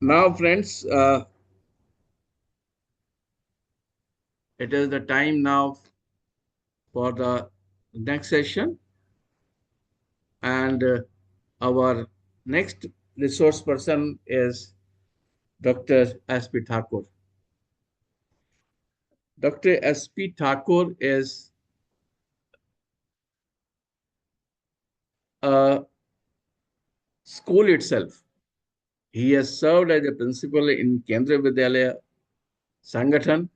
Now, friends, it is the time now for the next session, and our next resource person is Dr. S.P. Thakur. Dr. S.P. Thakur is a school itself. He has served as a principal in Kendriya Vidyalaya Sangathan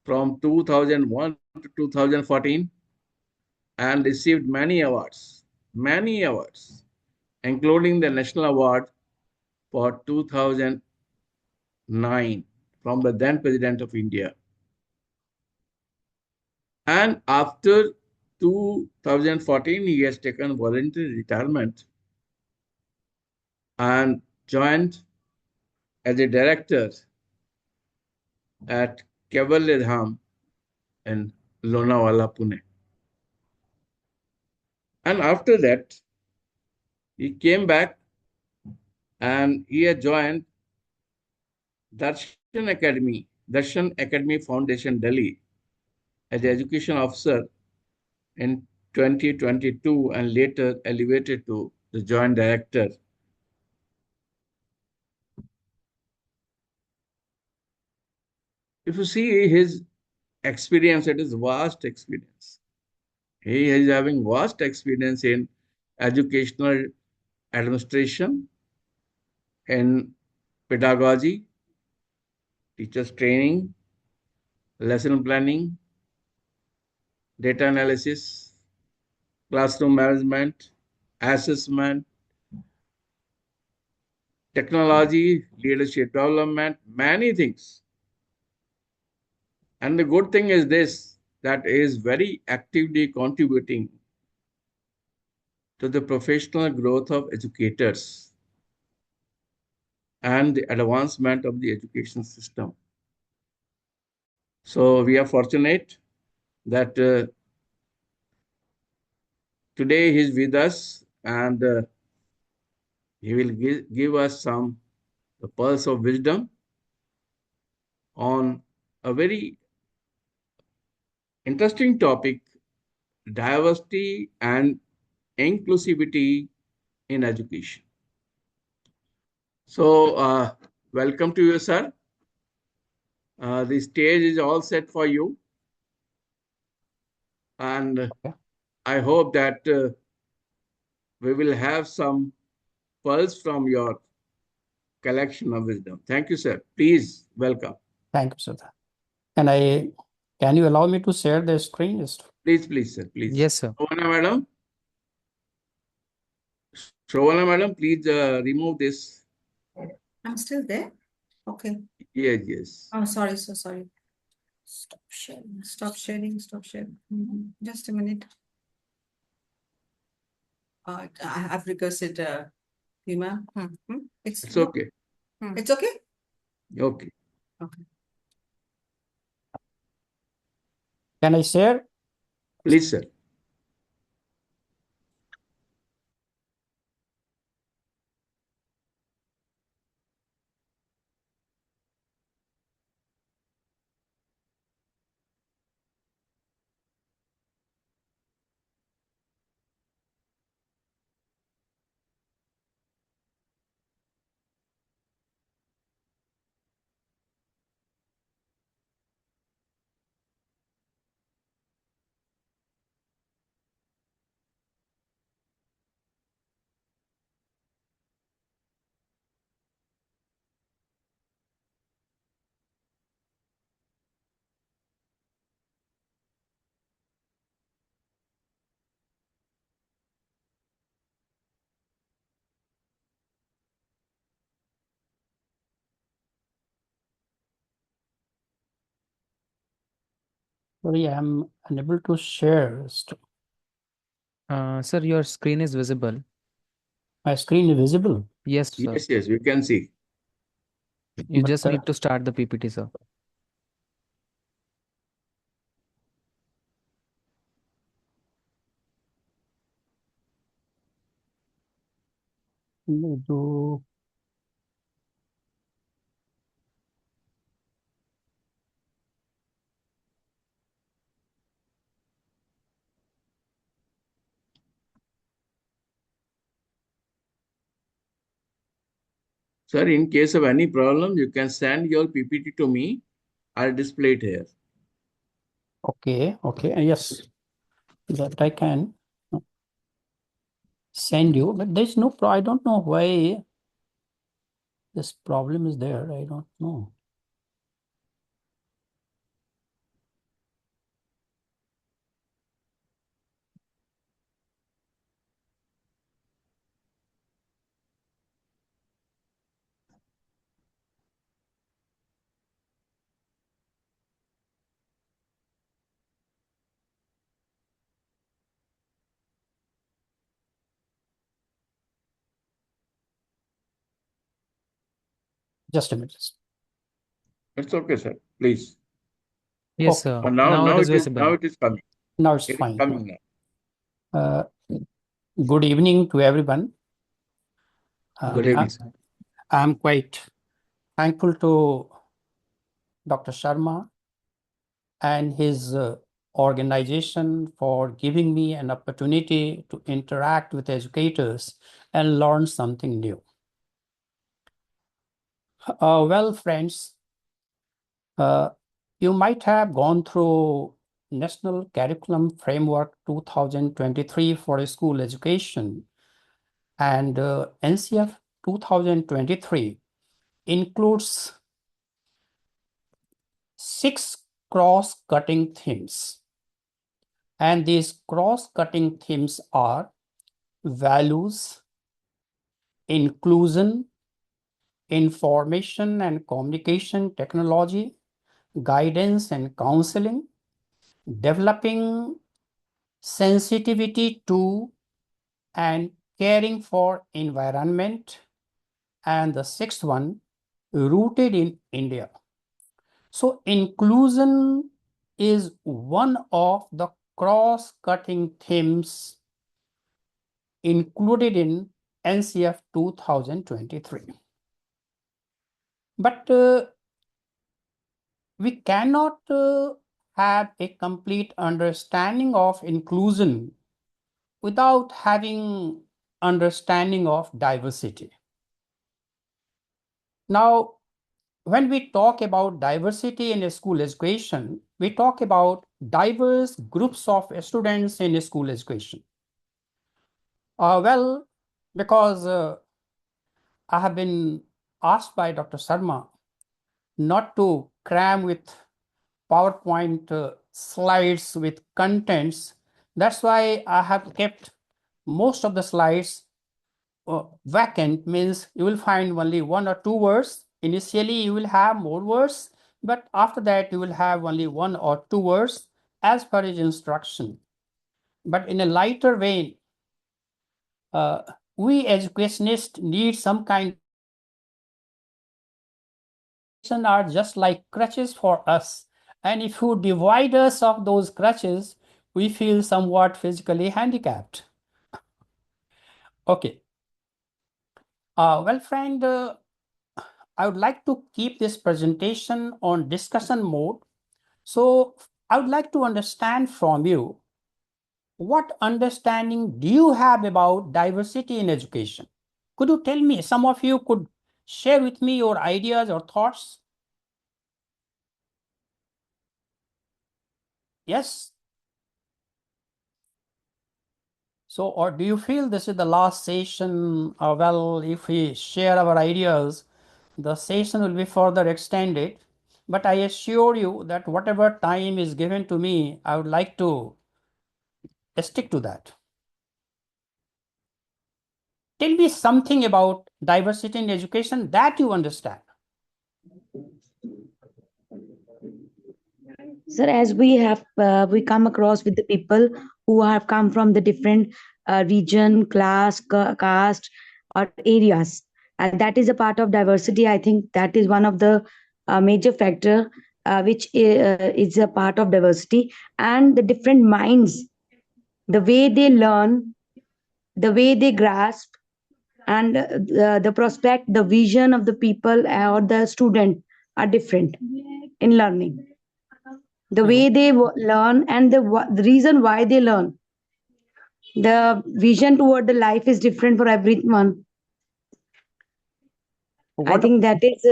from 2001 to 2014 and received many awards, including the National Award for 2009 from the then President of India. And after 2014, he has taken voluntary retirement and joined as a director at Cavalry Dham in Lonavala, Pune. And after that, he came back and he had joined Darshan Academy Foundation, Delhi, as an education officer in 2022 and later elevated to the joint director. If you see his experience, it is vast experience. He is having vast experience in educational administration, in pedagogy, teachers training, lesson planning, data analysis, classroom management, assessment, technology, leadership development, many things. And the good thing is this, that is very actively contributing to the professional growth of educators and the advancement of the education system. So we are fortunate that today he's with us and he will give us some the pearls of wisdom on a very interesting topic, diversity and inclusivity in education. So welcome to you, sir. The stage is all set for you. And Okay. I hope that we will have some pearls from your collection of wisdom. Thank you, sir. Please welcome. Thank you, Sudha. Can you allow me to share the screen? Please, sir. Please. Yes, sir. Shravana, madam, please remove this. I'm still there. Okay. Yes. Oh, sorry. So sorry. Stop sharing. Stop sharing. Stop sharing. Just a minute. I've requested Hima. It's okay. It's okay? Okay. Okay. Can I share? Please, sir. Sorry, I'm unable to share. Sir, your screen is visible. My screen is visible. Yes, sir. Yes, we can see. You But, just need to start the PPT, sir. do Sir, in case of any problem, you can send your PPT to me. I'll display it here. Okay, yes, that I can send you, but there's no I don't know why this problem is there. I don't know. Just a minute. It's okay, sir. Please. Yes, Okay. sir. Now, Now now it is it is visible. coming. Now it's It is fine. coming now. Good evening to everyone. Good evening, sir. I'm quite thankful to Dr. Sharma and his organization for giving me an opportunity to interact with educators and learn something new. Well, friends, you might have gone through National Curriculum Framework 2023 for school education, and NCF 2023 includes 6 cross-cutting themes. And these cross-cutting themes are values, inclusion, information and communication technology, guidance and counseling, developing sensitivity to and caring for environment, and the 6th one, rooted in India. So inclusion is one of the cross-cutting themes included in NCF 2023. But we cannot have a complete understanding of inclusion without having understanding of diversity. Now, when we talk about diversity in school education, we talk about diverse groups of students in school education. Well, because I have been asked by Dr. Sharma not to cram with PowerPoint slides with contents. That's why I have kept most of the slides vacant, means you will find only 1 or 2 words. Initially, you will have more words, but after that, you will have only 1 or 2 words as per his instruction. But in a lighter vein, we educationists need some kind are just like crutches for us. And if you divide us of those crutches, we feel somewhat physically handicapped. Okay. Well, friend, I would like to keep this presentation on discussion mode. So I would like to understand from you, what understanding do you have about diversity in education? Could you tell me, some of you could share with me your ideas or thoughts? Yes? So, or do you feel this is the last session? Well, if we share our ideas, the session will be further extended. But I assure you that whatever time is given to me, I would like to stick to that. Tell me something about diversity in education that you understand. Sir, as we have we come across with the people who have come from the different region, class, caste, or areas, and that is a part of diversity. I think that is one of the major factor which is a part of diversity, and the different minds, the way they learn, the way they grasp, and the prospect, the vision of the people or the student are different in learning. The way they learn and the reason why they learn, the vision toward the life is different for everyone. I think that is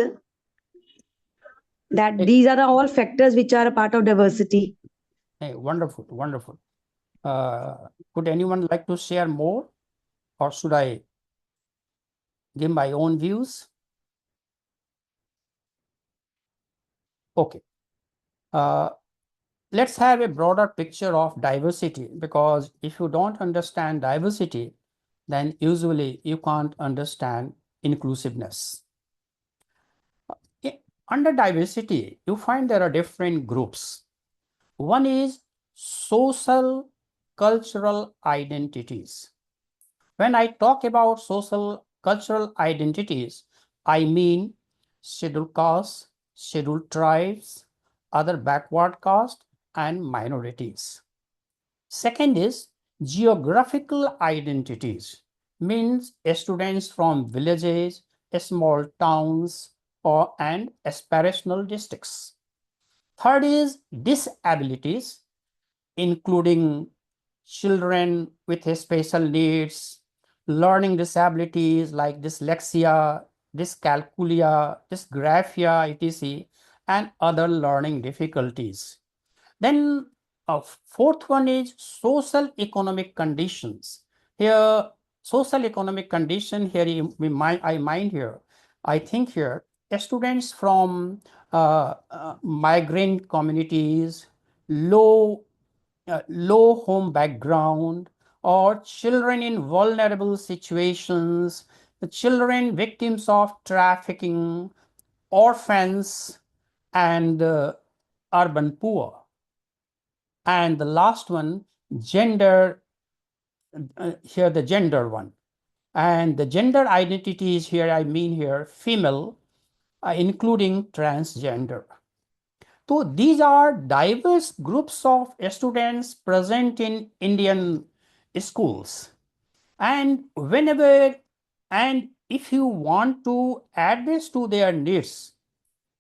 that these are the all factors which are a part of diversity. Hey, wonderful, wonderful. Would anyone like to share more, or should I give my own views? Okay. Let's have a broader picture of diversity, because if you don't understand diversity, then usually you can't understand inclusiveness. Under diversity, you find there are different groups. One is social cultural identities. When I talk about social cultural identities, I mean scheduled castes, scheduled tribes, other backward castes, and minorities. Second is geographical identities, means students from villages, small towns, and aspirational districts. Third is disabilities, including children with special needs, learning disabilities like dyslexia, dyscalculia, dysgraphia, etc., and other learning difficulties. Then fourth one is social economic conditions. Here, social economic condition here, I mind here, I think here, students from migrant communities, low home background, or children in vulnerable situations, the children victims of trafficking, orphans, and urban poor. And the last one, gender, here the gender one. And the gender identities here, I mean here, female, including transgender. So these are diverse groups of students present in Indian schools. And if you want to address to their needs,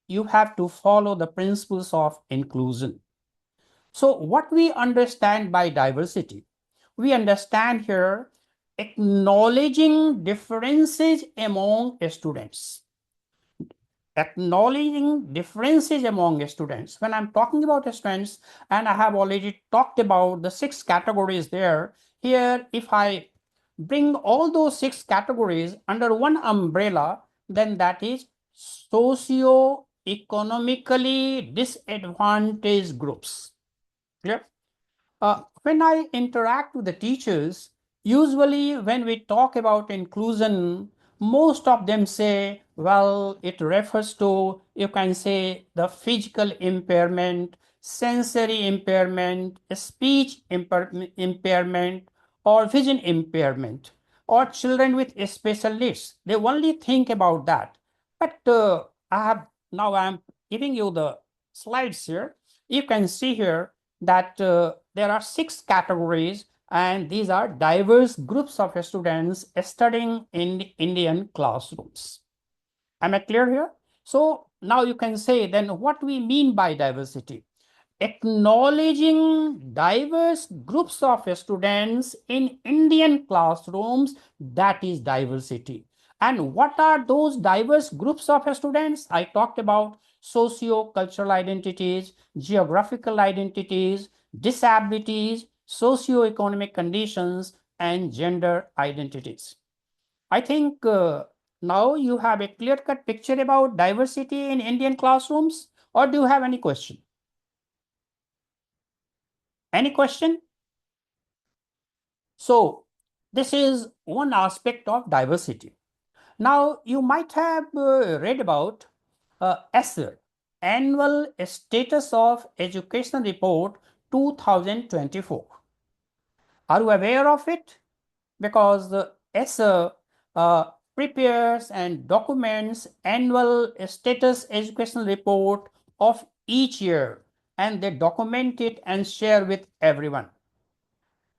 you have to follow the principles of inclusion. So what we understand by diversity, we understand here acknowledging differences among students. Acknowledging differences among students. When I'm talking about students, and I have already talked about the 6 categories there, here if I bring all those 6 categories under one umbrella, then that is socio-economically disadvantaged groups. Clear? When I interact with the teachers, usually when we talk about inclusion, most of them say, well, it refers to, you can say, the physical impairment, sensory impairment, speech impairment, or vision impairment, or children with special needs. They only think about that. But I'm giving you the slides here. You can see here that there are 6 categories, and these are diverse groups of students studying in Indian classrooms. Am I clear here? So now you can say then what we mean by diversity. Acknowledging diverse groups of students in Indian classrooms, that is diversity. And what are those diverse groups of students? I talked about socio-cultural identities, geographical identities, disabilities, socio-economic conditions, and gender identities. I think now you have a clear-cut picture about diversity in Indian classrooms, or do you have any question? Any question? So this is one aspect of diversity. Now you might have read about ASER, Annual Status of Education Report 2024. Are you aware of it? Because the ASER prepares and documents annual status educational report of each year, and they document it and share with everyone.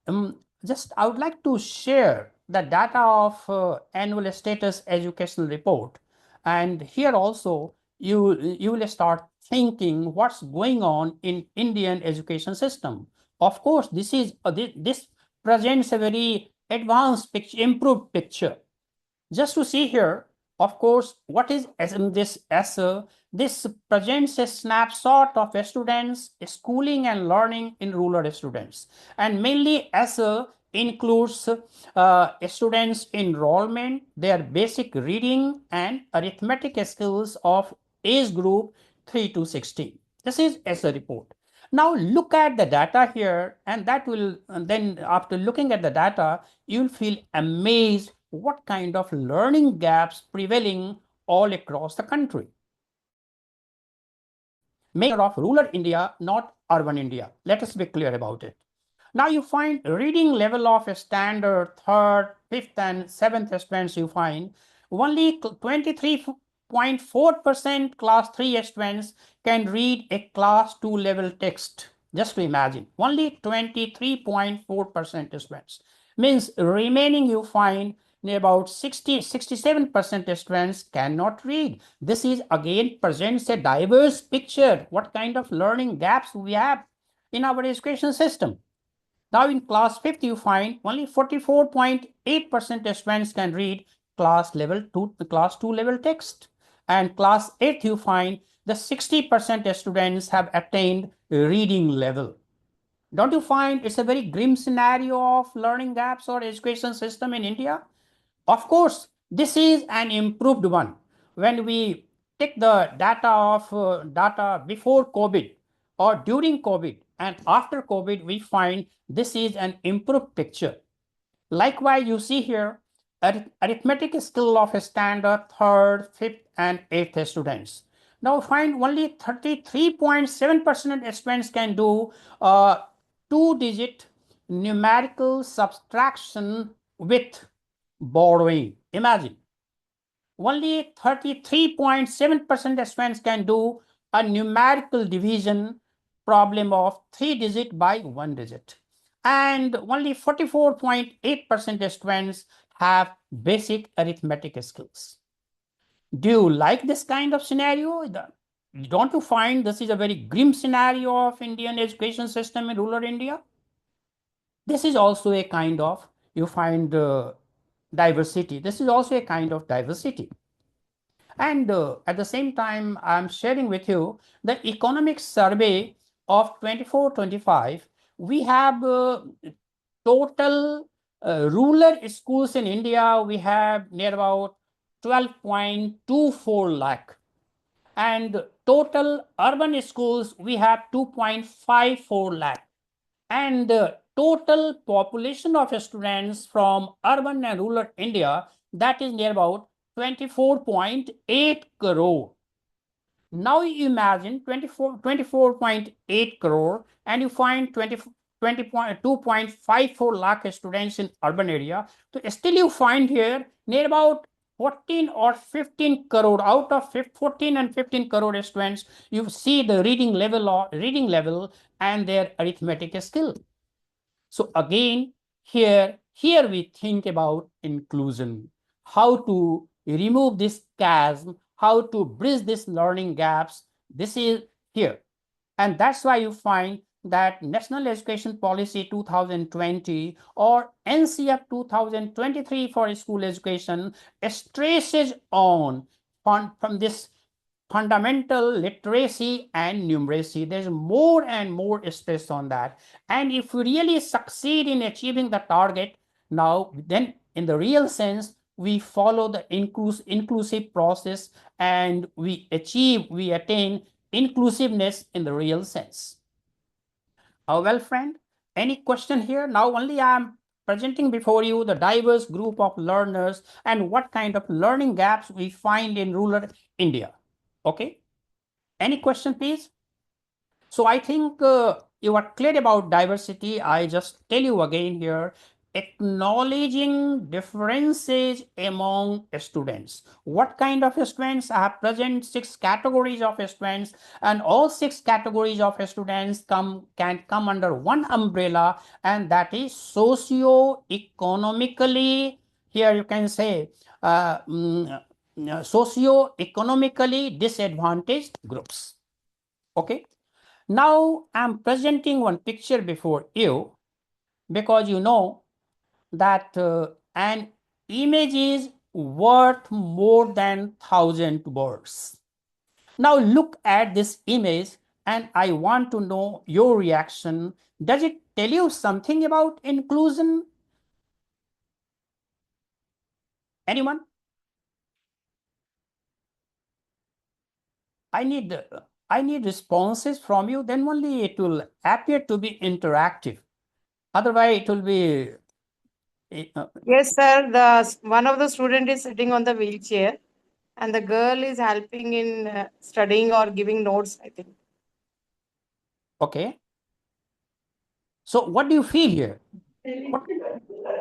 I would like to share the data of annual status educational report, and here also you will start thinking what's going on in Indian education system. Of course, this presents a very advanced picture, improved picture. Just to see here, Of course, what is in this essay? This presents a snapshot of students' schooling and learning in rural students. And mainly essay includes students' enrollment, their basic reading and arithmetic skills of age group 3 to 16. This is essay report. Now look at the data here, and that will, and then after looking at the data, you'll feel amazed what kind of learning gaps prevailing all across the country. Of rural India, not urban India. Let us be clear about it. Now you find reading level of a standard, third, fifth, and seventh students. You find only 23.4% class 3 students can read a class 2 level text. Just to imagine, only 23.4% students. Means remaining you find about 67% students cannot read. This is again presents a diverse picture what kind of learning gaps we have in our education system. Now in class 5th you find only 44.8% students can read class 2 level text, and class 8th you find the 60% students have attained reading level. Don't you find it's a very grim scenario of learning gaps or education system in India? Of course, this is an improved one. When we take the data of data before COVID or during COVID and after COVID, we find this is an improved picture. Likewise, you see here arithmetic skill of a standard third, fifth, and eighth students. Now find only 33.7% students can do two-digit numerical subtraction with borrowing. Imagine, only 33.7% students can do a numerical division problem of 3 digit by 1 digit, and only 44.8% students have basic arithmetic skills. Do you like this kind of scenario? Don't you find this is a very grim scenario of Indian education system in rural India? This is also a kind of, you find diversity. This is also a kind of diversity. And at the same time, I'm sharing with you the economic survey of 24-25. We have total rural schools in India, we have near about 12.24 lakh. And total urban schools, we have 2.54 lakh. And the total population of students from urban and rural India, that is near about 24.8 crore. Now you imagine 24.8 crore, and you find 2.54 lakh students in urban area. So still you find here near about 14 or 15 crore out of 14 and 15 crore students. You see the reading level and their arithmetic skill. So again, here we think about inclusion, how to remove this chasm, how to bridge these learning gaps. This is here. And that's why you find that National Education Policy 2020 or NCF 2023 for school education stresses on from this fundamental literacy and numeracy. There's more and more stress on that. And if we really succeed in achieving the target, now then in the real sense, we follow the inclusive process and we attain inclusiveness in the real sense. Well, friend, any question here? Now only I am presenting before you the diverse group of learners and what kind of learning gaps we find in rural India. Okay, any question, please? So I think you are clear about diversity. I just tell you again here, acknowledging differences among students. What kind of students? I have present 6 categories of students, and all 6 categories of students can come under one umbrella, and that is socio-economically. Here you can say socio-economically disadvantaged groups. Okay. Now I'm presenting one picture before you because you know that an image is worth more than 1,000 words. Now look at this image and I want to know your reaction. Does it tell you something about inclusion? Anyone? I need responses from you, then only it will appear to be interactive. Otherwise, it will be. Yes, sir. One of the student is sitting on the wheelchair, and the girl is helping in studying or giving notes, I think. Okay. So, what do you feel here?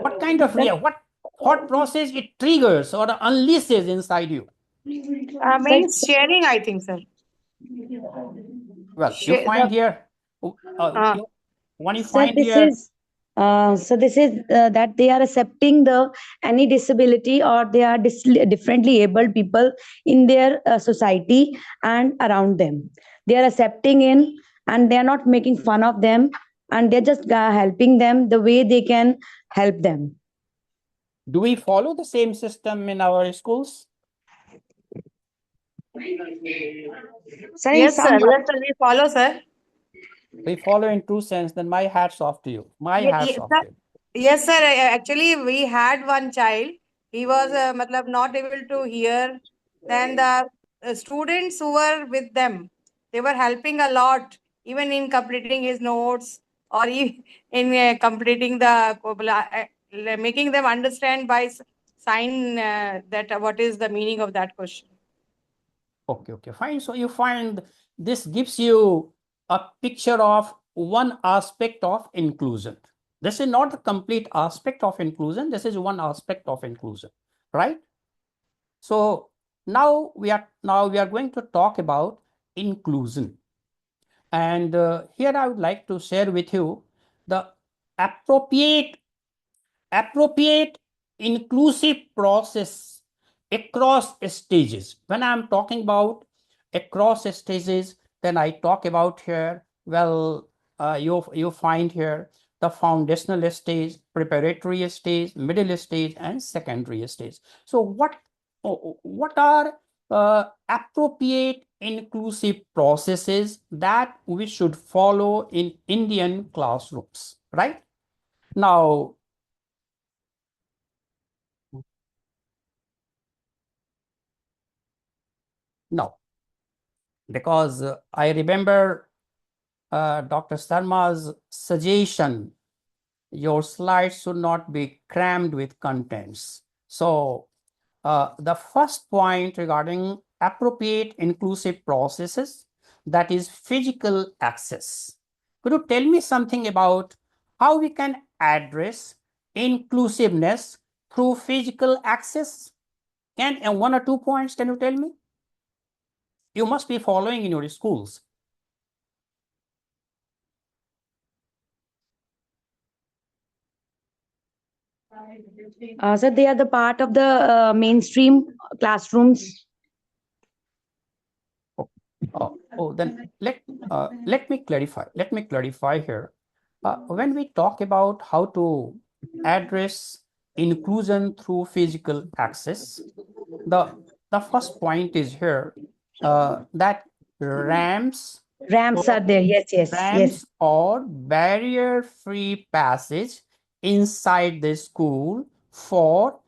What kind of what thought process it triggers or unleashes inside you? Means sharing, I think, sir. Well, you find here. When you So find this here. is that they are accepting any disability, or they are differently abled people in their society and around them. They are accepting in, and they are not making fun of them, and they're just helping them the way they can help them. Do we follow the same system in our schools? Sir, Yes, sir. Yes, sir. We follow, sir. We follow in true sense. Then my hat's off to you. My hat's off to you. Yes, sir. Actually, we had one child. He was matlab, not able to hear. Then the students who were with them, they were helping a lot, even in completing his notes or in completing making them understand by sign that what is the meaning of that question. Okay, fine. So you find this gives you a picture of one aspect of inclusion. This is not the complete aspect of inclusion. This is one aspect of inclusion, right? So now we are going to talk about inclusion. And here I would like to share with you the appropriate inclusive process across stages. When I'm talking about across stages, then I talk about here, well, you find here the foundational stage, preparatory stage, middle stage, and secondary stage. So what are appropriate inclusive processes that we should follow in Indian classrooms, right? Now, no, because I remember Dr. Sarma's suggestion, your slides should not be crammed with contents. So the first point regarding appropriate inclusive processes, that is physical access. Could you tell me something about how we can address inclusiveness through physical access? And one or two points, can you tell me? You must be following in your schools. So they are the part of the mainstream classrooms. Then let me clarify. Let me clarify here. When we talk about how to address inclusion through physical access, the first point is here that ramps Are there. Yes. ramps or barrier-free passage inside the school for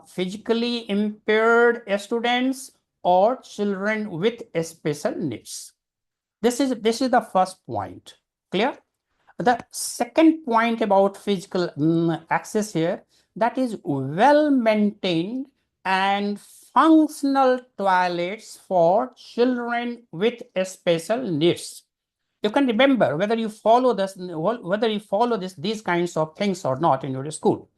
physically impaired students or children with special needs. This is the first point. Clear? The second point about physical access here, that is well maintained and functional toilets for children with special needs. You can remember whether you follow these kinds of things or not in your school.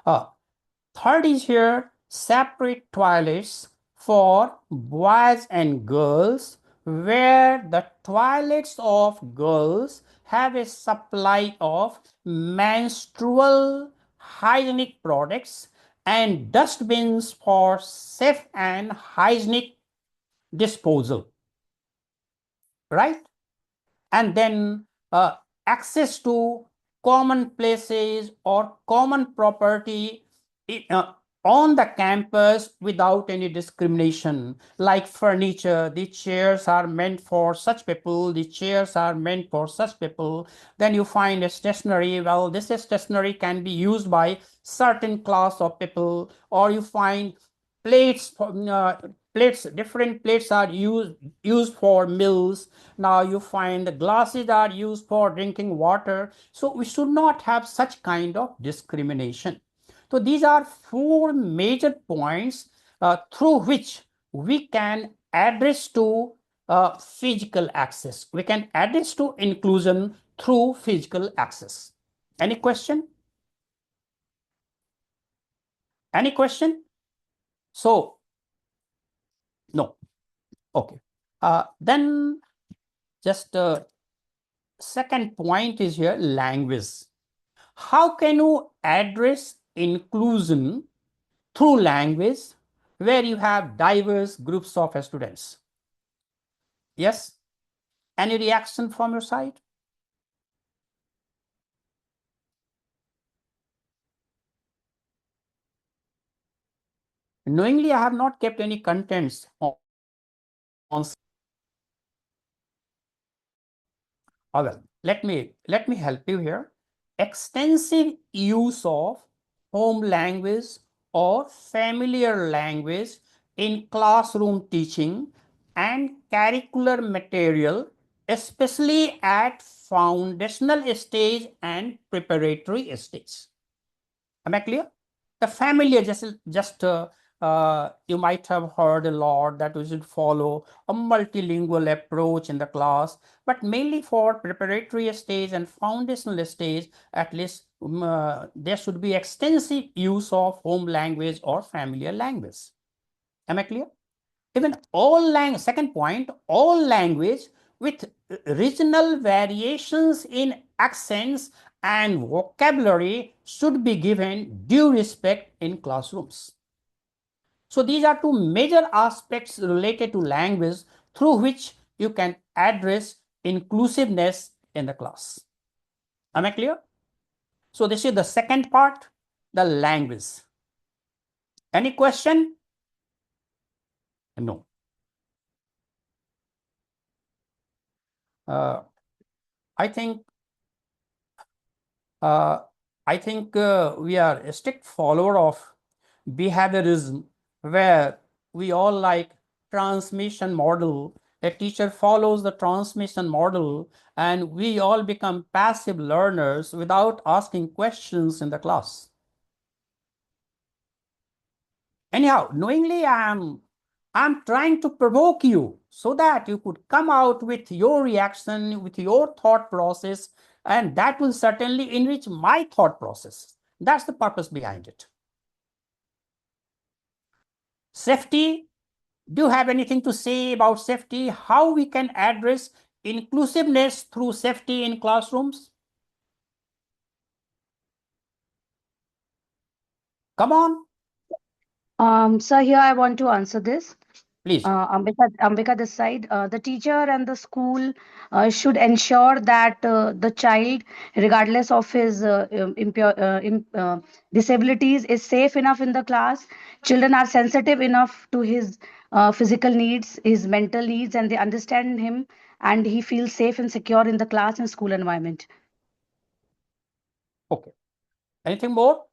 Third is here separate toilets for boys and girls, where the toilets of girls have a supply of menstrual hygienic products and dustbins for safe and hygienic disposal, right? And then access to common places or common property on the campus without any discrimination, like furniture. The chairs are meant for such people, the chairs are meant for such people. Then you find a stationery. Well, this stationery can be used by certain class of people. Or you find plates, different plates are used for meals. Now you find the glasses are used for drinking water. So we should not have such kind of discrimination. So these are four major points through which we can address to physical access. We can address to inclusion through physical access. Any question? Any question? So, no. Okay. Then just second point is here, language. How can you address inclusion through language where you have diverse groups of students? Yes? Any reaction from your side? Knowingly, I have not kept any contents on well, let me help you here. Extensive use of home language or familiar language in classroom teaching and curricular material, especially at foundational stage and preparatory stage. Am I clear? The familiar, you might have heard a lot that we should follow a multilingual approach in the class, but mainly for preparatory stage and foundational stage, at least there should be extensive use of home language or familiar language. Am I clear? Even all language, second point, all language with regional variations in accents and vocabulary should be given due respect in classrooms. So these are two major aspects related to language through which you can address inclusiveness in the class. Am I clear? So this is the second part, the language. Any question? No. I think we are a strict follower of behaviorism, where we all like transmission model. A teacher follows the transmission model and we all become passive learners without asking questions in the class. Anyhow, knowingly I'm trying to provoke you so that you could come out with your reaction, with your thought process, and that will certainly enrich my thought process. That's the purpose behind it. Safety. Do you have anything to say about safety? How we can address inclusiveness through safety in classrooms? Come on. Sir, here I want to answer this. Please. Ambika this side. The teacher and the school should ensure that the child, regardless of his disabilities, is safe enough in the class. Children are sensitive enough to his physical needs, his mental needs, and they understand him, and he feels safe and secure in the class and school environment. Okay. Anything more?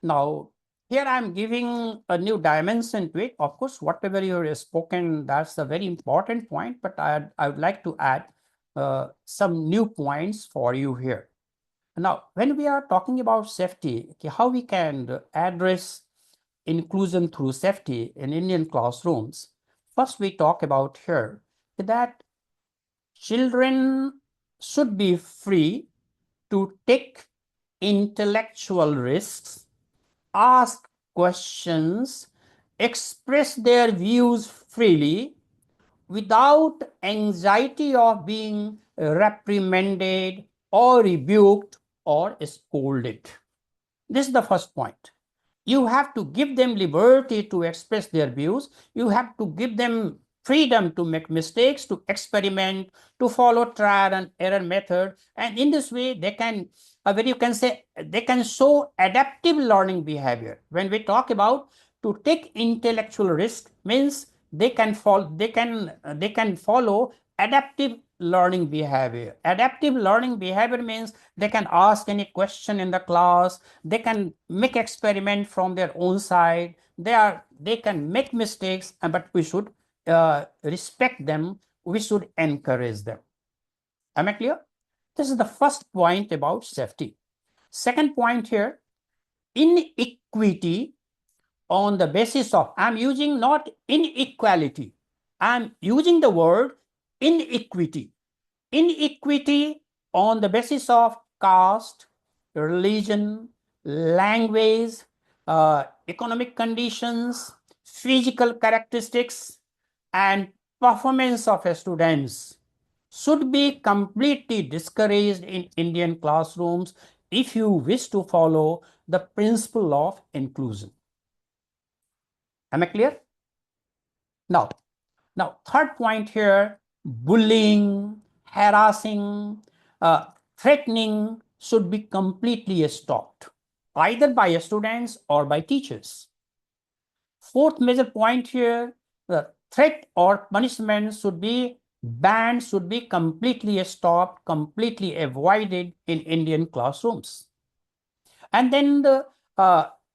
Now, here I'm giving a new dimension to it. Of course, whatever you have spoken, that's a very important point, but I would like to add some new points for you here. Now, when we are talking about safety, okay, how we can address inclusion through safety in Indian classrooms, first we talk about here that children should be free to take intellectual risks, ask questions, express their views freely without anxiety of being reprimanded or rebuked or scolded. This is the first point. You have to give them liberty to express their views. You have to give them freedom to make mistakes, to experiment, to follow trial and error method. And in this way, they can where you can say they can show adaptive learning behavior. When we talk about to take intellectual risk, means they can follow adaptive learning behavior. Adaptive learning behavior means they can ask any question in the class, they can make experiment from their own side, they can make mistakes, but we should respect them, we should encourage them. Am I clear? This is the first point about safety. Second point here, inequity on the basis of, I'm using not inequality, I'm using the word inequity. Inequity on the basis of caste, religion, language, economic conditions, physical characteristics, and performance of students should be completely discouraged in Indian classrooms if you wish to follow the principle of inclusion. Am I clear? Now, third point here, bullying, harassing, threatening should be completely stopped, either by students or by teachers. Fourth major point here, the threat or punishment should be banned, should be completely stopped, completely avoided in Indian classrooms. And then the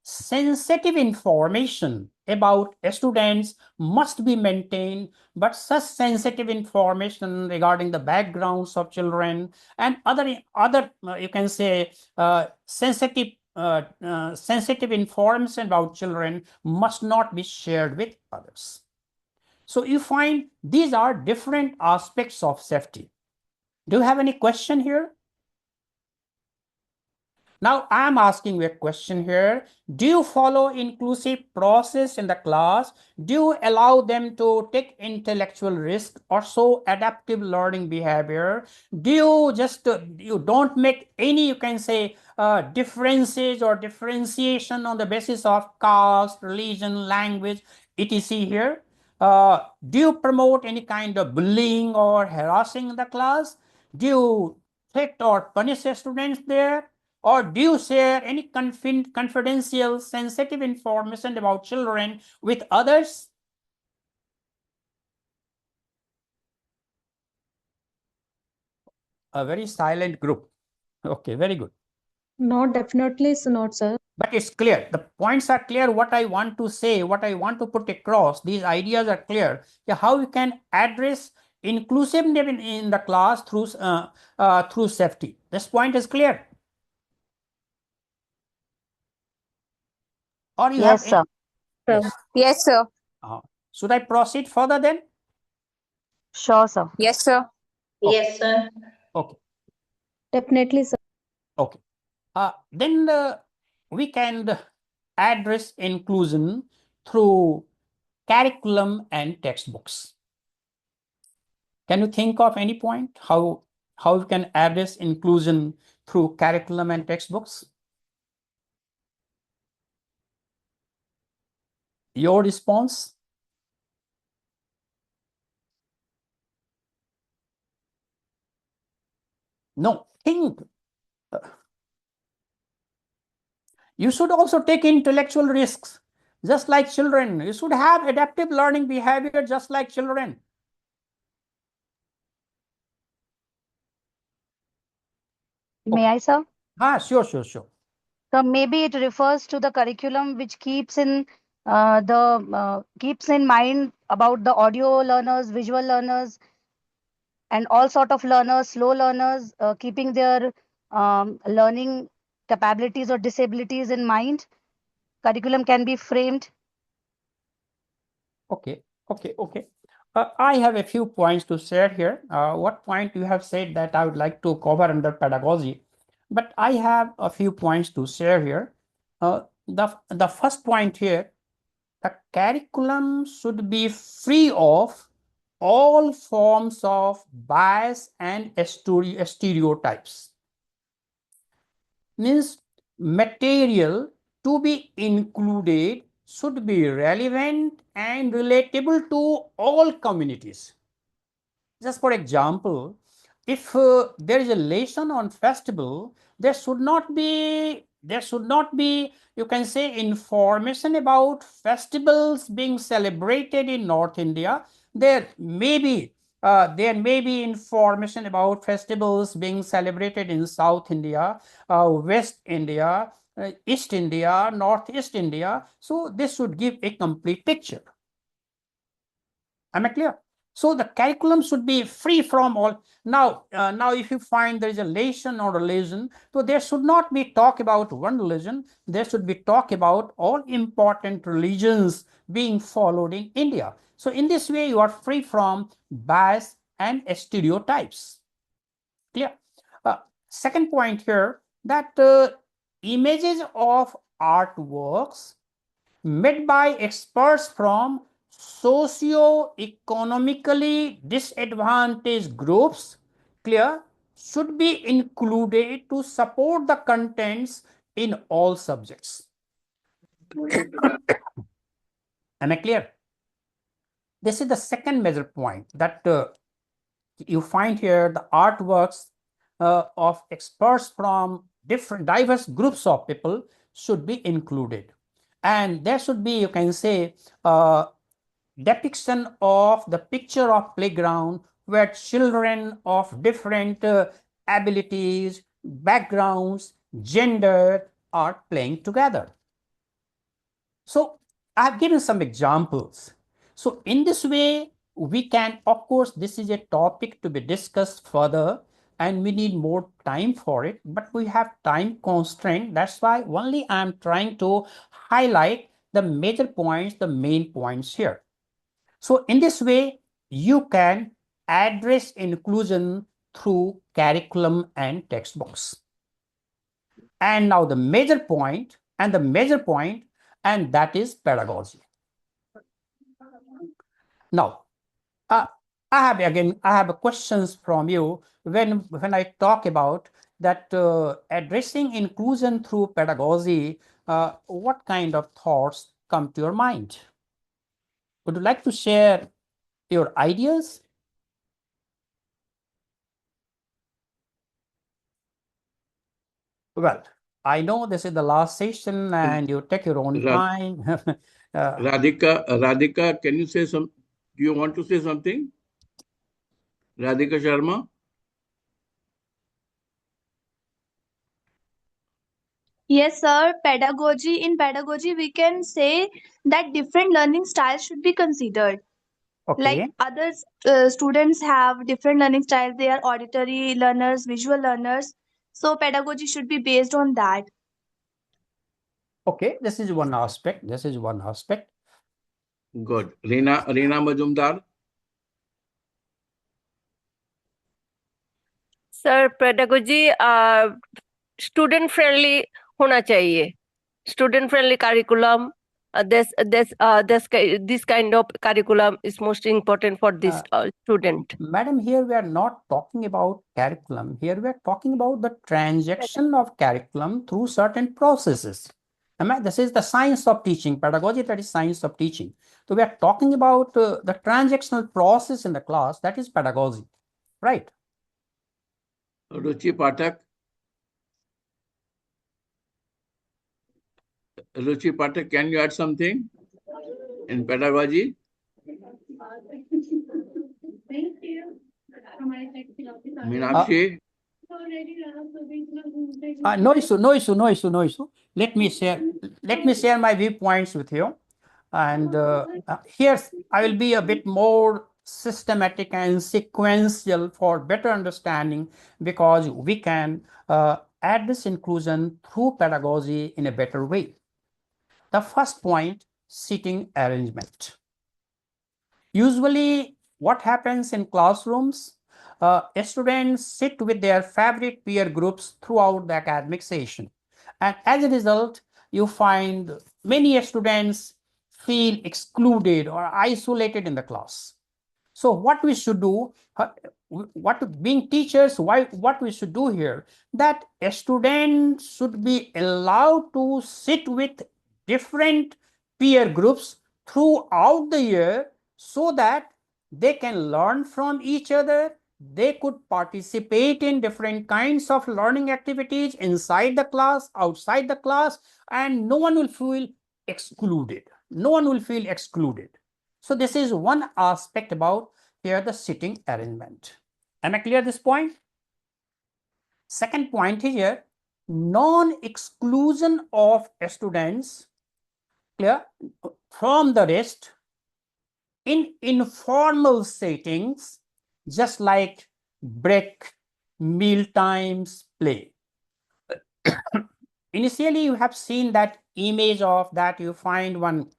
sensitive information about students must be maintained, but such sensitive information regarding the backgrounds of children and other you can say sensitive information about children must not be shared with others. So you find these are different aspects of safety. Do you have any question here? Now I'm asking you a question here. Do you follow inclusive process in the class? Do you allow them to take intellectual risk or show adaptive learning behavior? Do you just, you don't make any, you can say, differences or differentiation on the basis of caste, religion, language, etc. here? Do you promote any kind of bullying or harassing in the class? Do you threat or punish students there? Or do you share any confidential, sensitive information about children with others? A very silent group. Okay, very good. Not definitely, so not, sir. But it's clear. The points are clear. What I want to say, what I want to put across, these ideas are clear. Yeah, how you can address inclusiveness in the class through safety. This point is clear. Or you Yes, have sir. yes. Yes, sir. Should I proceed further then? Sure, sir. Yes, sir. Okay. Yes, sir. Okay. Definitely, sir. Okay. Then we can address inclusion through curriculum and textbooks. Can you think of any point how we can address inclusion through curriculum and textbooks? Your response? No, think. You should also take intellectual risks, just like children. You should have adaptive learning behavior, just like children. May I, sir? Sure. So maybe it refers to the curriculum which keeps in keeps in mind about the audio learners, visual learners, and all sort of learners, slow learners, keeping their learning capabilities or disabilities in mind. Curriculum can be framed. Okay. I have a few points to share here. What point you have said that I would like to cover under pedagogy, but I have a few points to share here. The first point here, the curriculum should be free of all forms of bias and stereotypes. Means material to be included should be relevant and relatable to all communities. Just for example, if there is a lesson on festival, there should not be, you can say, information about festivals being celebrated in North India. There may be information about festivals being celebrated in South India, West India, East India, Northeast India. So this should give a complete picture. Am I clear? So the curriculum should be free from all. Now, if you find there is a lesson or religion, so there should not be talk about one religion. There should be talk about all important religions being followed in India. So in this way, you are free from bias and stereotypes. Clear? Second point here, that images of artworks made by experts from socio-economically disadvantaged groups, clear, should be included to support the contents in all subjects. Am I clear? This is the second major point, that you find here the artworks of experts from different diverse groups of people should be included. And there should be, you can say, depiction of the picture of playground where children of different abilities, backgrounds, gender are playing together. So I have given some examples. So in this way, we can, of course, this is a topic to be discussed further and we need more time for it, but we have time constraint. That's why only I'm trying to highlight the major points, the main points here. So in this way, you can address inclusion through curriculum and textbooks. And now the major point, and that is pedagogy. Now, I have questions from you when I talk about that addressing inclusion through pedagogy. What kind of thoughts come to your mind? Would you like to share your ideas? Well, I know this is the last session and you take your own time. Radhika, can you say some? Do you want to say something? Radhika Sharma? Yes, sir. In pedagogy, we can say that different learning styles should be considered. Like Okay. other students have different learning styles. They are auditory learners, visual learners. So pedagogy should be based on that. Okay, this is one aspect. Good. Reena Majumdar? Sir pedagogy student friendly होना चाहिए student friendly curriculum this kind of curriculum is most important for this student. Madam, here we are not talking about curriculum. Here we are talking about the transaction of curriculum through certain processes. This is the science of teaching. Pedagogy, that is science of teaching. So we are talking about the transactional process in the class, that is pedagogy, right? Ruchi Pathak? Ruchi Pathak, can you add something in pedagogy? Meenakshi? No issue. Let me share my viewpoints with you. And here I will be a bit more systematic and sequential for better understanding, because we can add this inclusion through pedagogy in a better way. The first point, seating arrangement. Usually what happens in classrooms, students sit with their favorite peer groups throughout the academic session. And as a result, you find many students feel excluded or isolated in the class. So what we should do, being teachers, what we should do here, that a student should be allowed to sit with different peer groups throughout the year, so that they can learn from each other, They could participate in different kinds of learning activities inside the class, outside the class, and no one will feel excluded. No one will feel excluded. So this is one aspect about here the sitting arrangement. Am I clear at this point? Second point here, non-exclusion of students, clear, from the rest in informal settings, just like break, meal times, play. Initially, you have seen that image of that you find one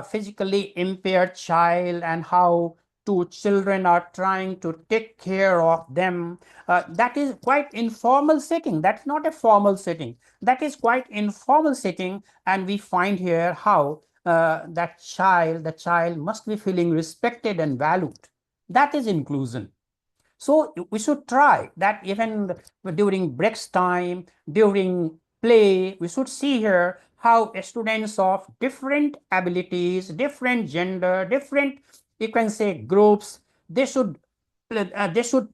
physically impaired child and how two children are trying to take care of them. That is quite informal setting. That's not a formal setting. That is quite informal setting. And we find here how the child must be feeling respected and valued. That is inclusion. So we should try that even during breaks time, during play, we should see here how students of different abilities, different gender, different, you can say, groups, they should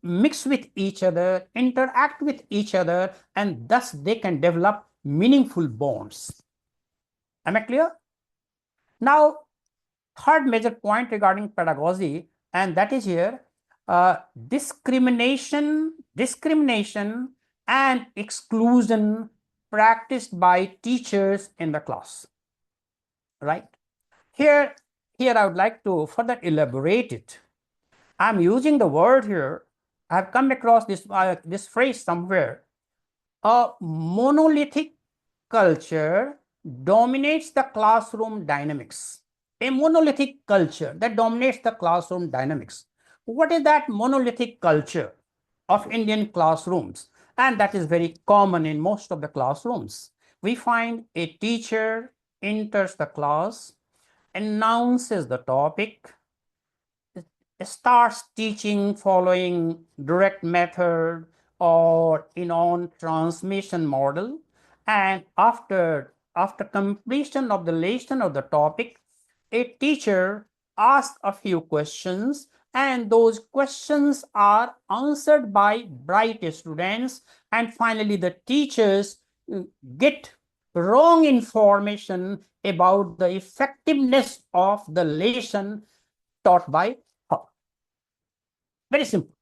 mix with each other, interact with each other, and thus they can develop meaningful bonds. Am I clear? Now, third major point regarding pedagogy, and that is here discrimination and exclusion practiced by teachers in the class. Right? Here I would like to further elaborate it. I'm using the word here. I've come across this phrase somewhere. A monolithic culture dominates the classroom dynamics. A monolithic culture that dominates the classroom dynamics. What is that monolithic culture of Indian classrooms? And that is very common in most of the classrooms. We find a teacher enters the class, announces the topic, starts teaching following direct method or in on transmission model, and after completion of the lesson of the topic, a teacher asks a few questions and those questions are answered by bright students, and finally the teachers get wrong information about the effectiveness of the lesson taught by her. Very simple.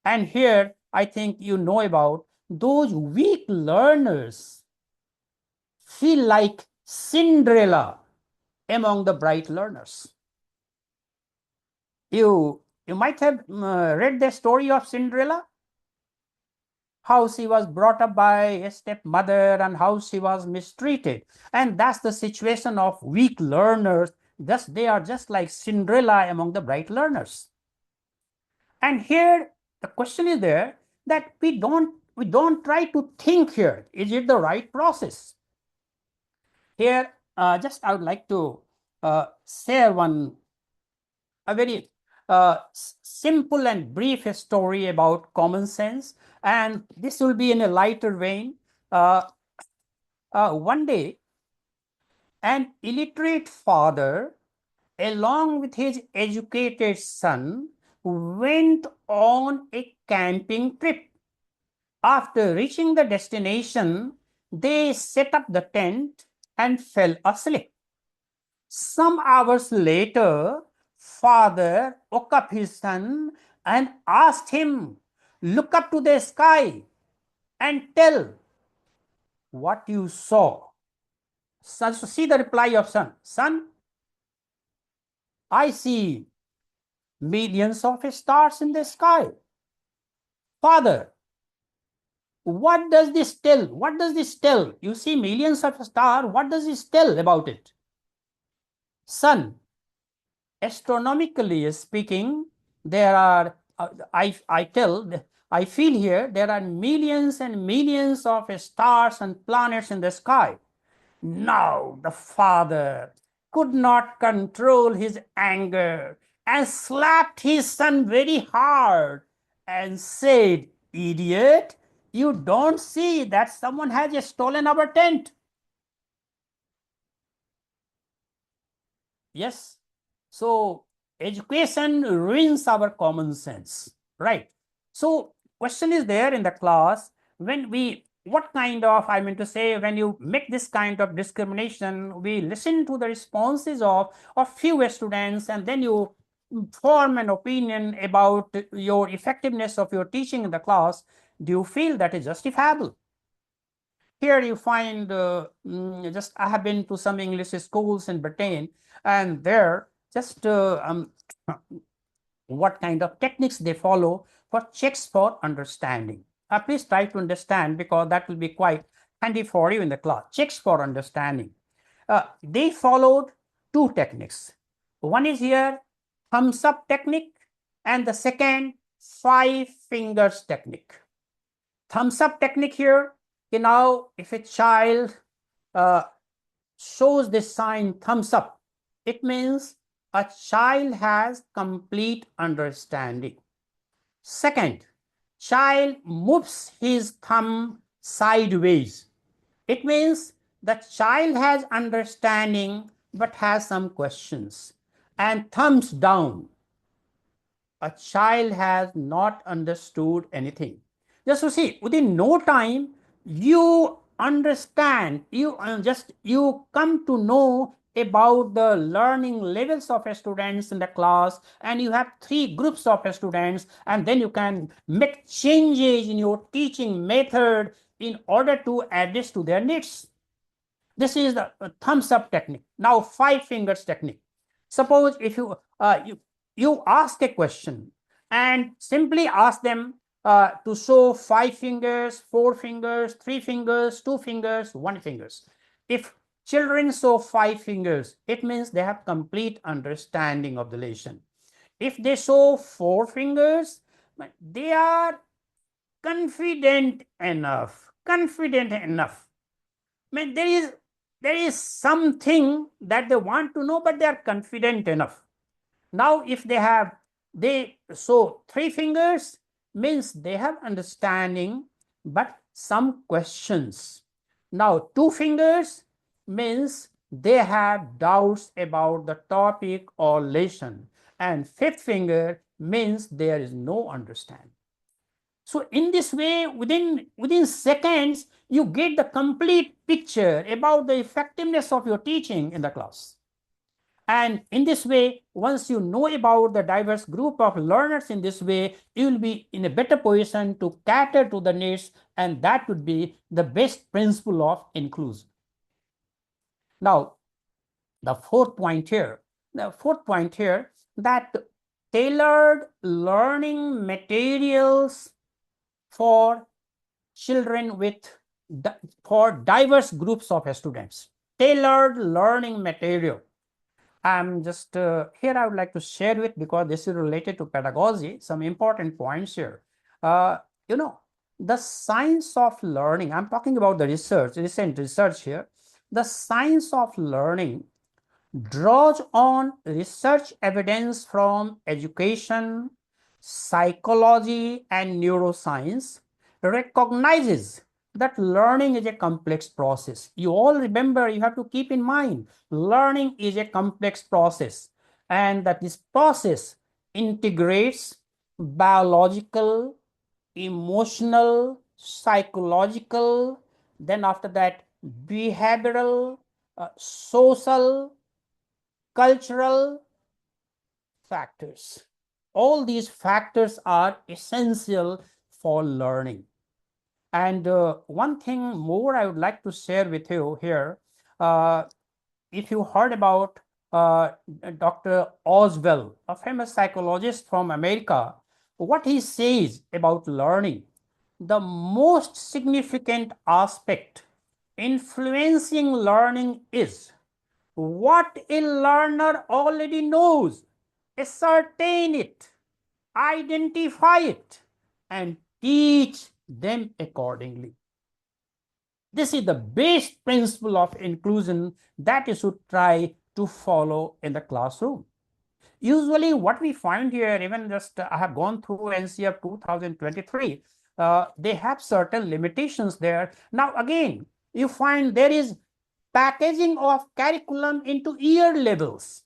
And here, I think you know about those weak learners feel like Cinderella among the bright learners. You might have read the story of Cinderella, how she was brought up by a stepmother and how she was mistreated. And that's the situation of weak learners. Thus, they are just like Cinderella among the bright learners. And here the question is there that we don't try to think here, is it the right process? Here, just I would like to share a very simple and brief story about common sense, and this will be in a lighter vein. One day, an illiterate father, along with his educated son, went on a camping trip. After reaching the destination, they set up the tent and fell asleep. Some hours later, father woke up his son and asked him, "Look up to the sky and tell what you saw." So see the reply of son. Son, I see millions of stars in the sky. Father, what does this tell? What does this tell? You see millions of stars. What does this tell about it? Son, astronomically speaking, there are, I feel here, there are millions and millions of stars and planets in the sky. Now the father could not control his anger and slapped his son very hard and said, "Idiot, you don't see that someone has stolen our tent?" Yes. So education ruins our common sense, right? So question is there in the class, when we, what kind of, I mean to say, when you make this kind of discrimination, we listen to the responses of few students, and then you form an opinion about your effectiveness of your teaching in the class. Do you feel that is justifiable? Here you find just I have been to some English schools in Britain, and there just what kind of techniques they follow for checks for understanding. Please try to understand, because that will be quite handy for you in the class. Checks for understanding. They followed two techniques. One is here thumbs up technique, and the second 5 fingers technique. Thumbs up technique here, now if a child shows this sign thumbs up, it means a child has complete understanding. Second, child moves his thumb sideways. It means the child has understanding but has some questions. And thumbs down, a child has not understood anything. Just to see, within no time, you understand, you come to know about the learning levels of students in the class, and you have 3 groups of students, and then you can make changes in your teaching method in order to address to their needs. This is the thumbs up technique. Now 5 fingers technique. Suppose if you ask a question and simply ask them to show 5 fingers, 4 fingers, 3 fingers, 2 fingers, 1 fingers. If children show 5 fingers, it means they have complete understanding of the lesson. If they show 4 fingers, they are confident enough. I mean, there is something that they want to know, but they are confident enough. Now, if they show 3 fingers, means they have understanding, but some questions. Now, 2 fingers means they have doubts about the topic or lesson, and 5th finger means there is no understanding. So in this way, within seconds, you get the complete picture about the effectiveness of your teaching in the class. And in this way, once you know about the diverse group of learners in this way, you will be in a better position to cater to the needs, and that would be the best principle of inclusion. Now, the fourth point here, that tailored learning materials for children for diverse groups of students. Tailored learning material. I'm just here I would like to share with, because this is related to pedagogy, some important points here. The science of learning, I'm talking about the recent research here. The science of learning draws on research evidence from education, psychology, and neuroscience, recognizes that learning is a complex process. You all remember, you have to keep in mind, learning is a complex process, and that this process integrates biological, emotional, psychological, then after that behavioral, social, cultural factors. All these factors are essential for learning. And one thing more I would like to share with you here, if you heard about Dr. Oswell, a famous psychologist from America, what he says about learning, the most significant aspect influencing learning is what a learner already knows, ascertain it, identify it, and teach them accordingly. This is the basic principle of inclusion that you should try to follow in the classroom. Usually what we find here, even just I have gone through NCF 2023, they have certain limitations there. Now again, you find there is packaging of curriculum into year levels.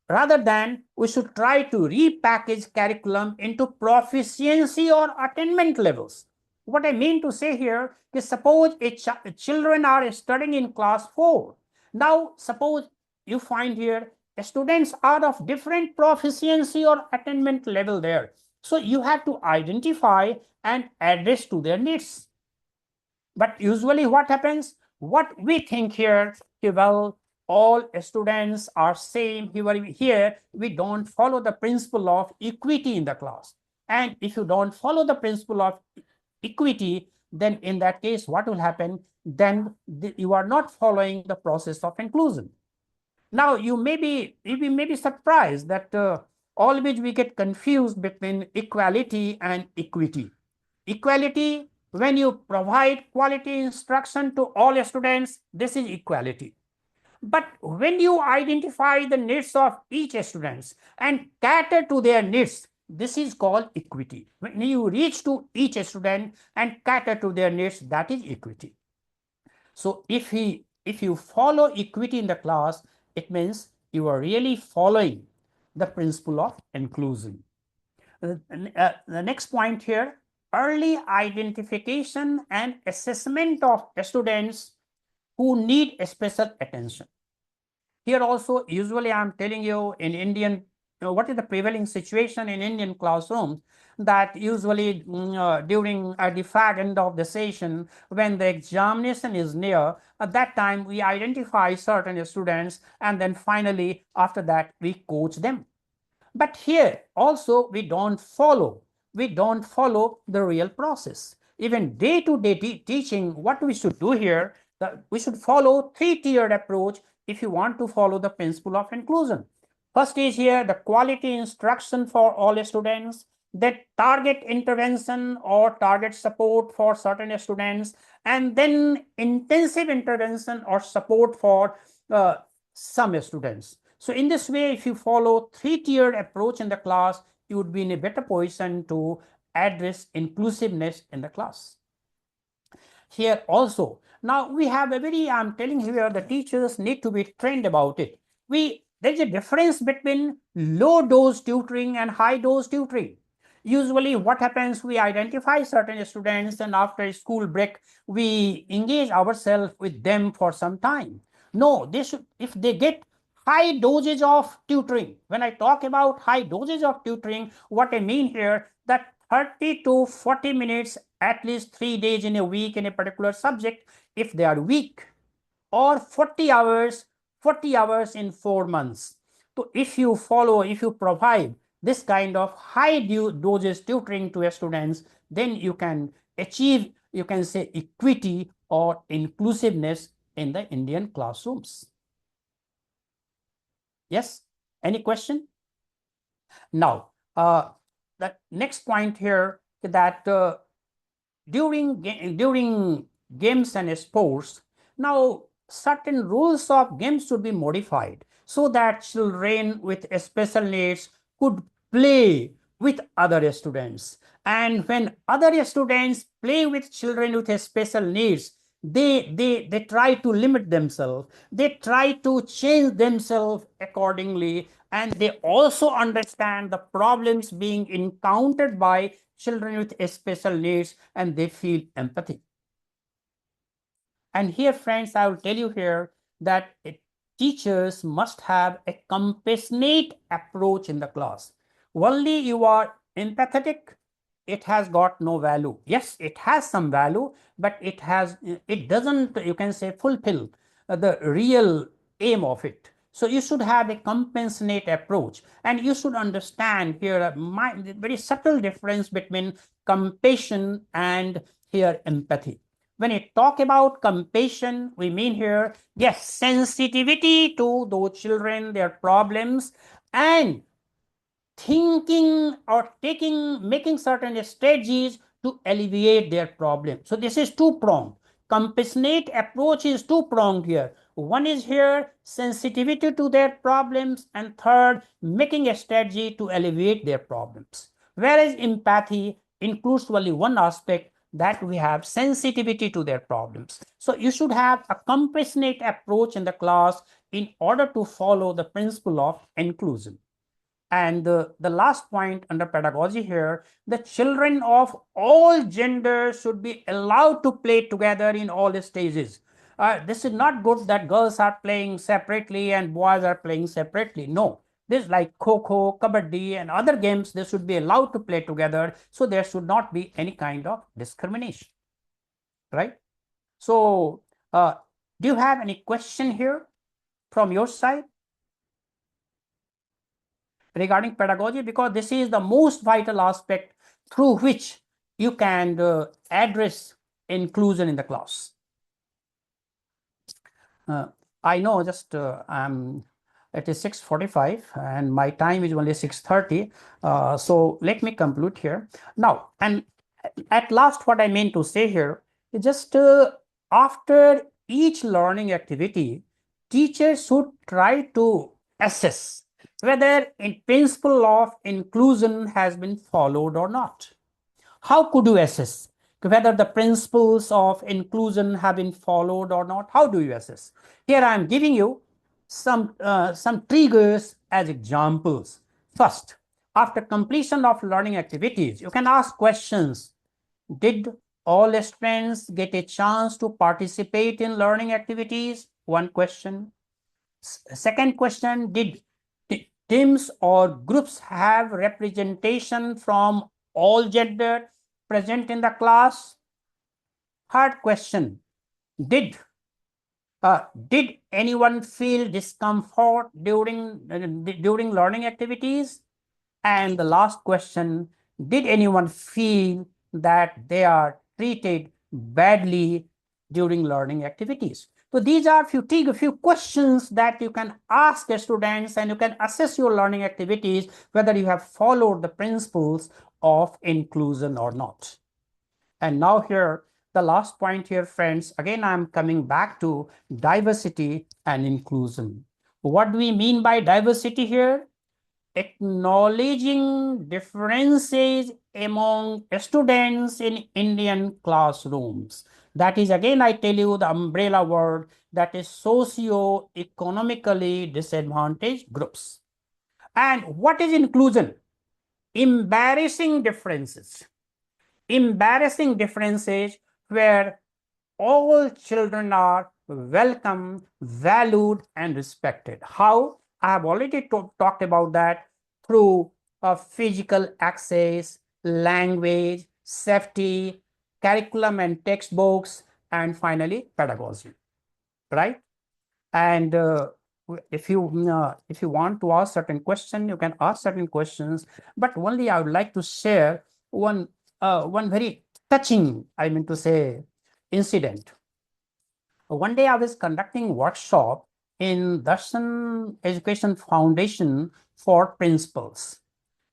rather than we should try to repackage curriculum into proficiency or attainment levels. What I mean to say here is, suppose children are studying in class 4. Now, suppose you find here students are of different proficiency or attainment level there. So you have to identify and address to their needs. But usually what happens? What we think here, well, all students are same. Here we don't follow the principle of equity in the class. And if you don't follow the principle of equity, then in that case, what will happen? Then you are not following the process of inclusion. Now, you may be surprised that always we get confused between equality and equity. Equality, when you provide quality instruction to all students, this is equality. But when you identify the needs of each student and cater to their needs, this is called equity. When you reach to each student and cater to their needs, that is equity. So if you follow equity in the class, it means you are really following the principle of inclusion. The next point here, early identification and assessment of students who need special attention. Here also, usually I'm telling you in Indian, what is the prevailing situation in Indian classrooms, that usually during the fag end of the session, when the examination is near, at that time we identify certain students, and then finally after that we coach them. But here also we don't follow the real process. Even day-to-day teaching, what we should do here, we should follow 3-tiered approach if you want to follow the principle of inclusion. First is here the quality instruction for all students, then target intervention or target support for certain students, and then intensive intervention or support for some students. So in this way, if you follow 3-tiered approach in the class, you would be in a better position to address inclusiveness in the class. Here also, now we have a very, I'm telling here, the teachers need to be trained about it. There's a difference between low dose tutoring and high dose tutoring. Usually what happens, we identify certain students, and after school break, we engage ourselves with them for some time. No, if they get high dosage of tutoring. When I talk about high dosage of tutoring, what I mean here, that 30 to 40 minutes at least 3 days in a week in a particular subject if they are weak, or 40 hours in 4 months. So if you provide this kind of high dosage tutoring to students, then you can achieve, you can say, equity or inclusiveness in the Indian classrooms. Yes, any question? Now, the next point here, that during games and sports, now certain rules of games should be modified so that children with special needs could play with other students. And when other students play with children with special needs, they try to limit themselves, they try to change themselves accordingly, and they also understand the problems being encountered by children with special needs, and they feel empathy. And here, friends, I will tell you here that teachers must have a compassionate approach in the class. Only you are empathetic, it has got no value. Yes, it has some value, but it doesn't, you can say, fulfill the real aim of it. So you should have a compassionate approach, and you should understand here a very subtle difference between compassion and here empathy. When we talk about compassion, we mean here, yes, sensitivity to those children, their problems, and thinking or making certain strategies to alleviate their problem. So this is two-pronged. Compassionate approach is two-pronged here. One is here sensitivity to their problems, and third, making a strategy to alleviate their problems. Whereas empathy includes only one aspect, that we have sensitivity to their problems. So you should have a compassionate approach in the class in order to follow the principle of inclusion. And the last point under pedagogy here, the children of all genders should be allowed to play together in all stages. This is not good that girls are playing separately and boys are playing separately. No, this like Kho, Kabaddi and other games, they should be allowed to play together. So there should not be any kind of discrimination, right? So do you have any question here from your side regarding pedagogy? Because this is the most vital aspect through which you can address inclusion in the class. I know just it is 6:45 and my time is only 6:30. So let me conclude here. Now, and at last, what I mean to say here is just after each learning activity, teachers should try to assess whether in principle of inclusion has been followed or not. How could you assess whether the principles of inclusion have been followed or not? How do you assess? Here I am giving you some triggers as examples. First, after completion of learning activities, you can ask questions. Did all students get a chance to participate in learning activities? One question. Second question, did teams or groups have representation from all gender present in the class? Third question, did anyone feel discomfort during learning activities? And the last question, did anyone feel that they are treated badly during learning activities? So these are a few questions that you can ask the students, and you can assess your learning activities whether you have followed the principles of inclusion or not. And now here, the last point here, friends, again, I'm coming back to diversity and inclusion. What do we mean by diversity here? Acknowledging differences among students in Indian classrooms. That is, again, I tell you the umbrella word, that is socio-economically disadvantaged groups. And what is inclusion? Embarrassing differences. Embarrassing differences where all children are welcome, valued, and respected. How? I have already talked about that through physical access, language, safety, curriculum and textbooks, and finally pedagogy, right? And if you want to ask certain question, you can ask certain questions. But only I would like to share one very touching, I mean to say, incident. One day I was conducting workshop in Darshan Education Foundation for principals.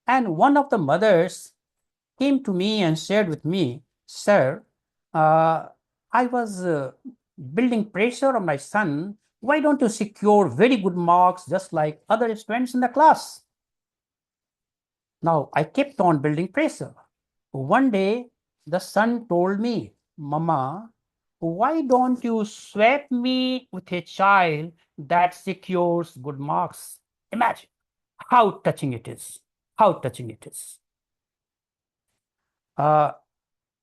And one of the mothers came to me and shared with me, sir, I was building pressure on my son. Why don't you secure very good marks just like other students in the class? Now, I kept on building pressure. One day, the son told me, Mama, why don't you swap me with a child that secures good marks? Imagine how touching it is. How touching it is.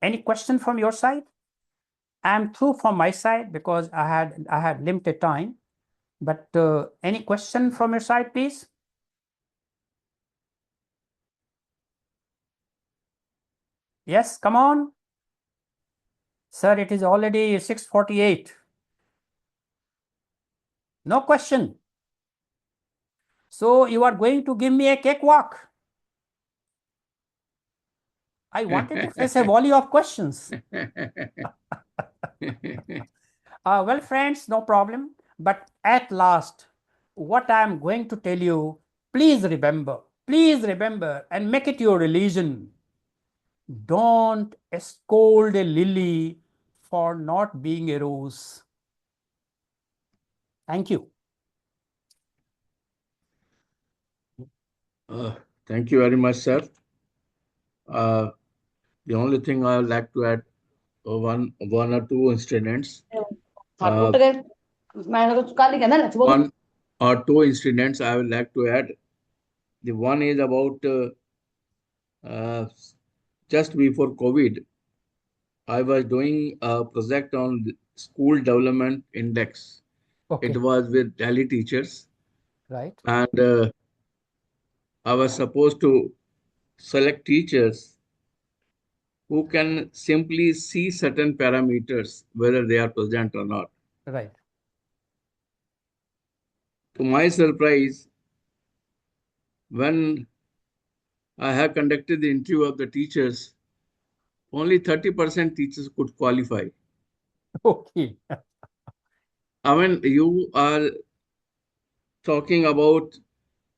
Any question from your side? I'm through from my side because I had limited time. But any question from your side, please? Yes, come on. Sir, it is already 6:48. No question. So you are going to give me a cakewalk. I wanted to face a volley of questions. Well, friends, no problem. But at last, what I am going to tell you, please remember, and make it your religion. Don't scold a lily for not being a rose. Thank you. Thank you very much, sir. The only thing I would like to add one or two incidents. Thakur One or two incidents I would like to add. The one is about just before COVID, I was doing a project on the school development index. Okay. It was with Delhi teachers, Right. and I was supposed to select teachers who can simply see certain parameters, whether they are present or not. Right. To my surprise, when I have conducted the interview of the teachers, only 30% teachers could qualify. Okay. I mean, you are talking about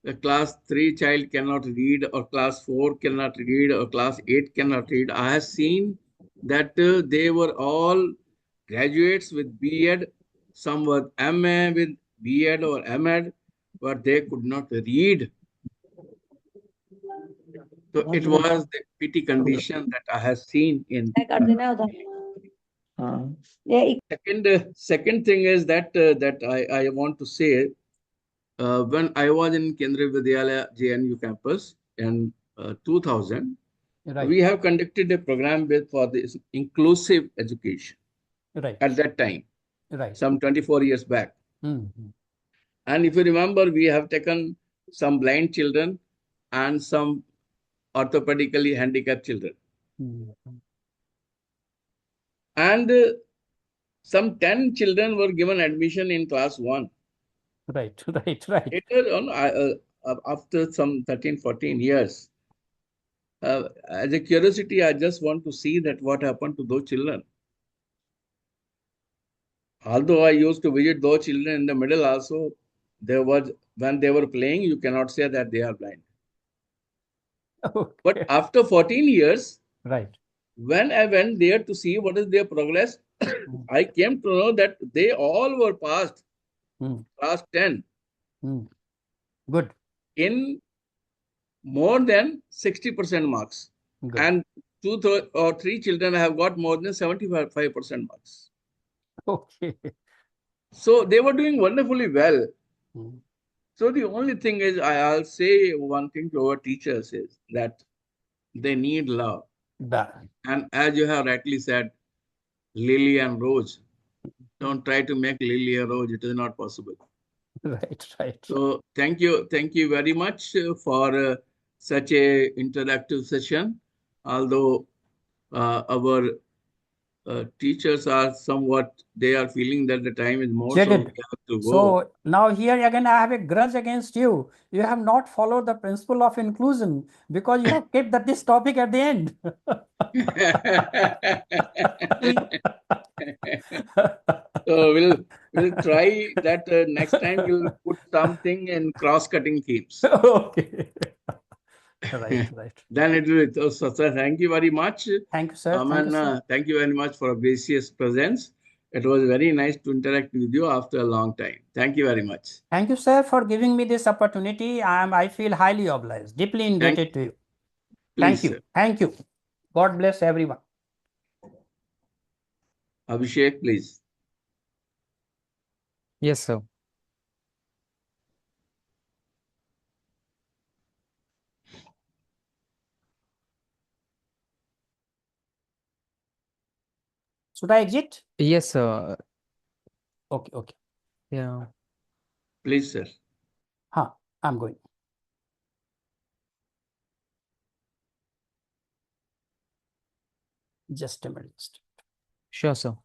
a class 3 child cannot read, or class 4 cannot read, or class 8 cannot read. I have seen that they were all graduates with B.Ed, some were MA with B.Ed or M.Ed, but they could not read. So it was the pity condition that I have seen in. Second thing is that I want to say, when I was in Kendriya Vidyalaya JNU campus in 2000, Right. we have conducted a program for this inclusive education Right. at that time, Right. some 24 years back. Mm-hmm. And if you remember, we have taken some blind children and some orthopedically handicapped children. Mm-hmm. And some 10 children were given admission in class 1. Right. Right. Right. Later on, after some 13, 14 years, as a curiosity, I just want to see that what happened to those children. Although I used to visit those children in the middle also, there was, when they were playing, you cannot say that they are blind. Okay. But after 14 years, Right. when I went there to see what is their progress, I came to know that they all were passed class 10 Good. in more than 60% marks. Good. And 2 or 3 children have got more than 75% marks. Okay. So they were doing wonderfully well. So the only thing is, I'll say one thing to our teachers is that they need love. And as you have rightly said, Lily and Rose, don't try to make Lily a rose. It is not possible. Right. Right. So thank you very much for such a interactive session. Although our teachers are somewhat, they are feeling that the time is more, so we Jaded. have to go. So now here again, I have a grudge against you. You have not followed the principle of inclusion because you have kept this topic at the end. So we'll try that next time. We'll put something in cross-cutting themes. Okay. Right. Right. Then it will. So, sir, thank you very much. Thank you, sir. Thank you, sir. Thank you very much for a gracious presence. It was very nice to interact with you after a long time. Thank you very much. Thank you, sir, for giving me this opportunity. I feel highly obliged, deeply indebted to you. Thank Please, you. sir. Thank you. God bless everyone. Abhishek, please. Yes, sir. Should I exit? Yes, sir. Okay. Okay. Yeah. Please, sir. I'm going. Just a minute. Sure, sir.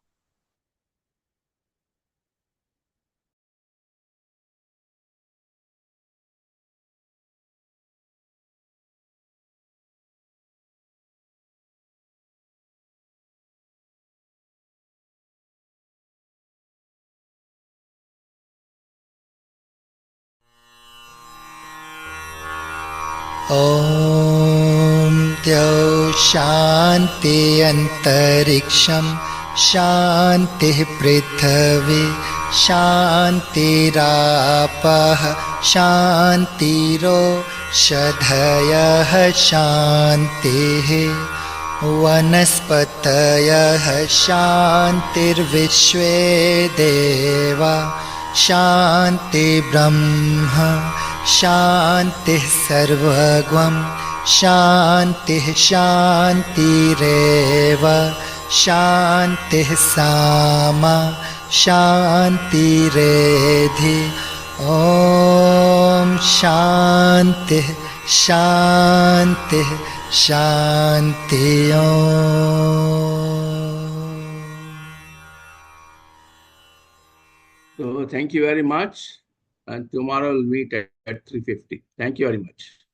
ॐ द्यौ शान्ति अन्तरिक्षं शान्तिः पृथिवी शान्तिरापः शान्तिरोषधयः शान्तिः वनस्पतयः शान्तिर्विश्वे देवा शान्तिर्ब्रह्म शान्तिः सर्वगं शान्तिः शान्तिरेव शान्तिः सामा शान्तिरेधि ॐ शान्तिः शान्तिः शान्ति So thank you very much. And tomorrow we'll meet at 3:50. Thank you very much.